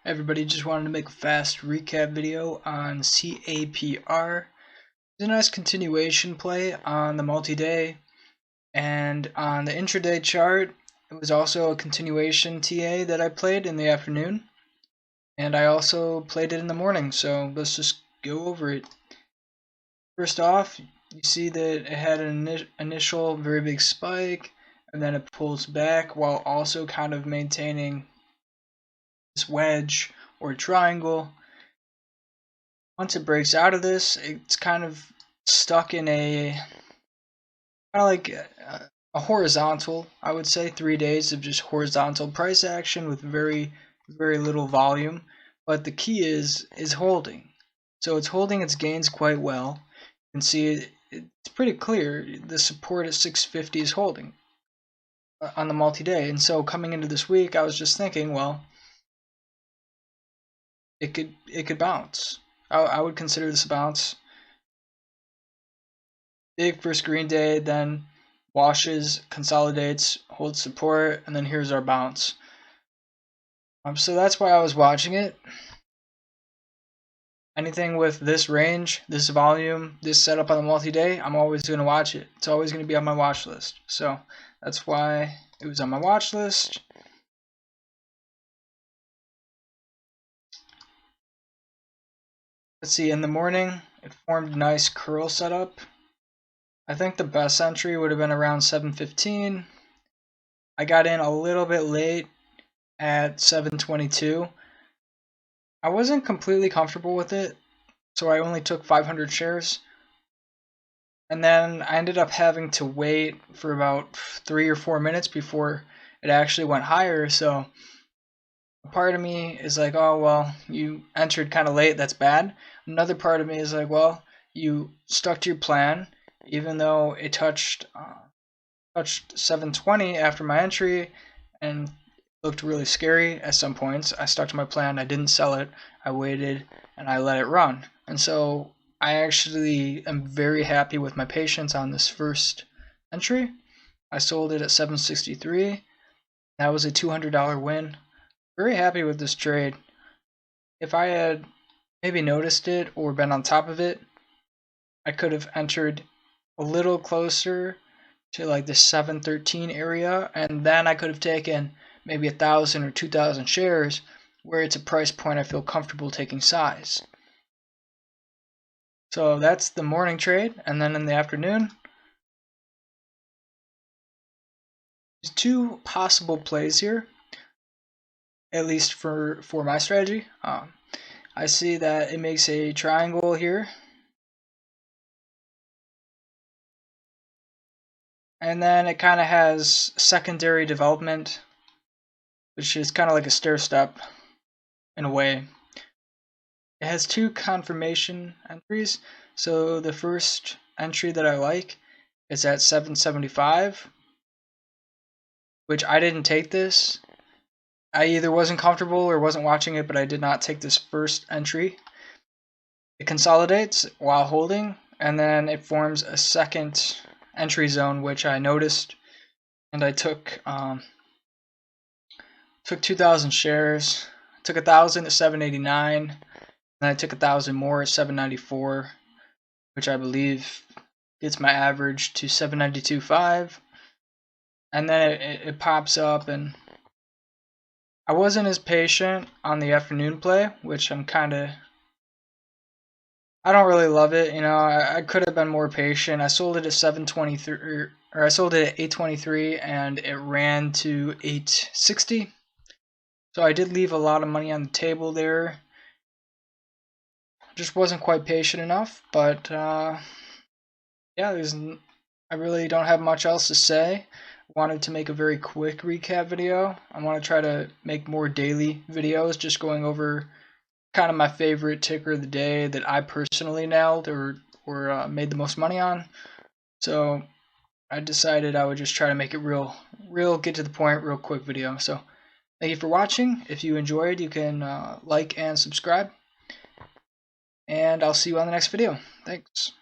Everybody, just wanted to make a fast recap video on CAPR. It's a nice continuation play on the multi-day, and on the intraday chart, it was also a continuation TA that I played in the afternoon, and I also played it in the morning, so let's just go over it. First off, you see that it had an initial very big spike, and then it pulls back while also kind of maintaining this wedge or triangle. Once it breaks out of this, it's kind of stuck in a kind of like a horizontal, I would say, 3 days of just horizontal price action with very little volume. But the key is holding. So it's holding its gains quite well. You can see it's pretty clear the support at 650 is holding on the multi-day. And so coming into this week, I was just thinking, well, it could bounce. I would consider this a bounce. Big first green day, then washes, consolidates, holds support, and then here's our bounce. So that's why I was watching it. Anything with this range, this volume, this setup on the multi-day, I'm always going to watch it. It's always going to be on my watch list. So that's why it was on my watch list. Let's see, in the morning, it formed a nice curl setup. I think the best entry would have been around 7:15. I got in a little bit late at 7:22. I wasn't completely comfortable with it, so I only took 500 shares. And then I ended up having to wait for about 3 or 4 minutes before it actually went higher. So a part of me is like, oh, well, you entered kind of late, that's bad. Another part of me is like, well, you stuck to your plan, even though it touched 720 after my entry and looked really scary at some points. I stuck to my plan. I didn't sell it. I waited and I let it run. And so I actually am very happy with my patience on this first entry. I sold it at 763. That was a $200 win. Very happy with this trade. If I had maybe noticed it or been on top of it, I could have entered a little closer to like the 713 area, and then I could have taken maybe 1,000 or 2,000 shares where it's a price point I feel comfortable taking size. So that's the morning trade, and then in the afternoon, there's two possible plays here, at least for my strategy. I see that it makes a triangle here, and then it kind of has secondary development, which is kind of like a stair step in a way. It has two confirmation entries. So the first entry that I like is at 775, which I didn't take this. I either wasn't comfortable or wasn't watching it, but I did not take this first entry. It consolidates while holding, and then it forms a second entry zone, which I noticed, and I took 2,000 shares. Took 1,000 at 789, and I took 1,000 more at 794, which I believe gets my average to 792.5. And then it pops up, and I wasn't as patient on the afternoon play, which I don't really love it. You know, I could have been more patient. I sold it at 723, or I sold it at 823, and it ran to 860. So I did leave a lot of money on the table there. Just wasn't quite patient enough, but yeah, I really don't have much else to say. Wanted to make a very quick recap video. I want to try to make more daily videos, just going over kind of my favorite ticker of the day that I personally nailed or made the most money on. So I decided I would just try to make it real get to the point, real quick video. So thank you for watching. If you enjoyed, you can like and subscribe. And I'll see you on the next video. Thanks.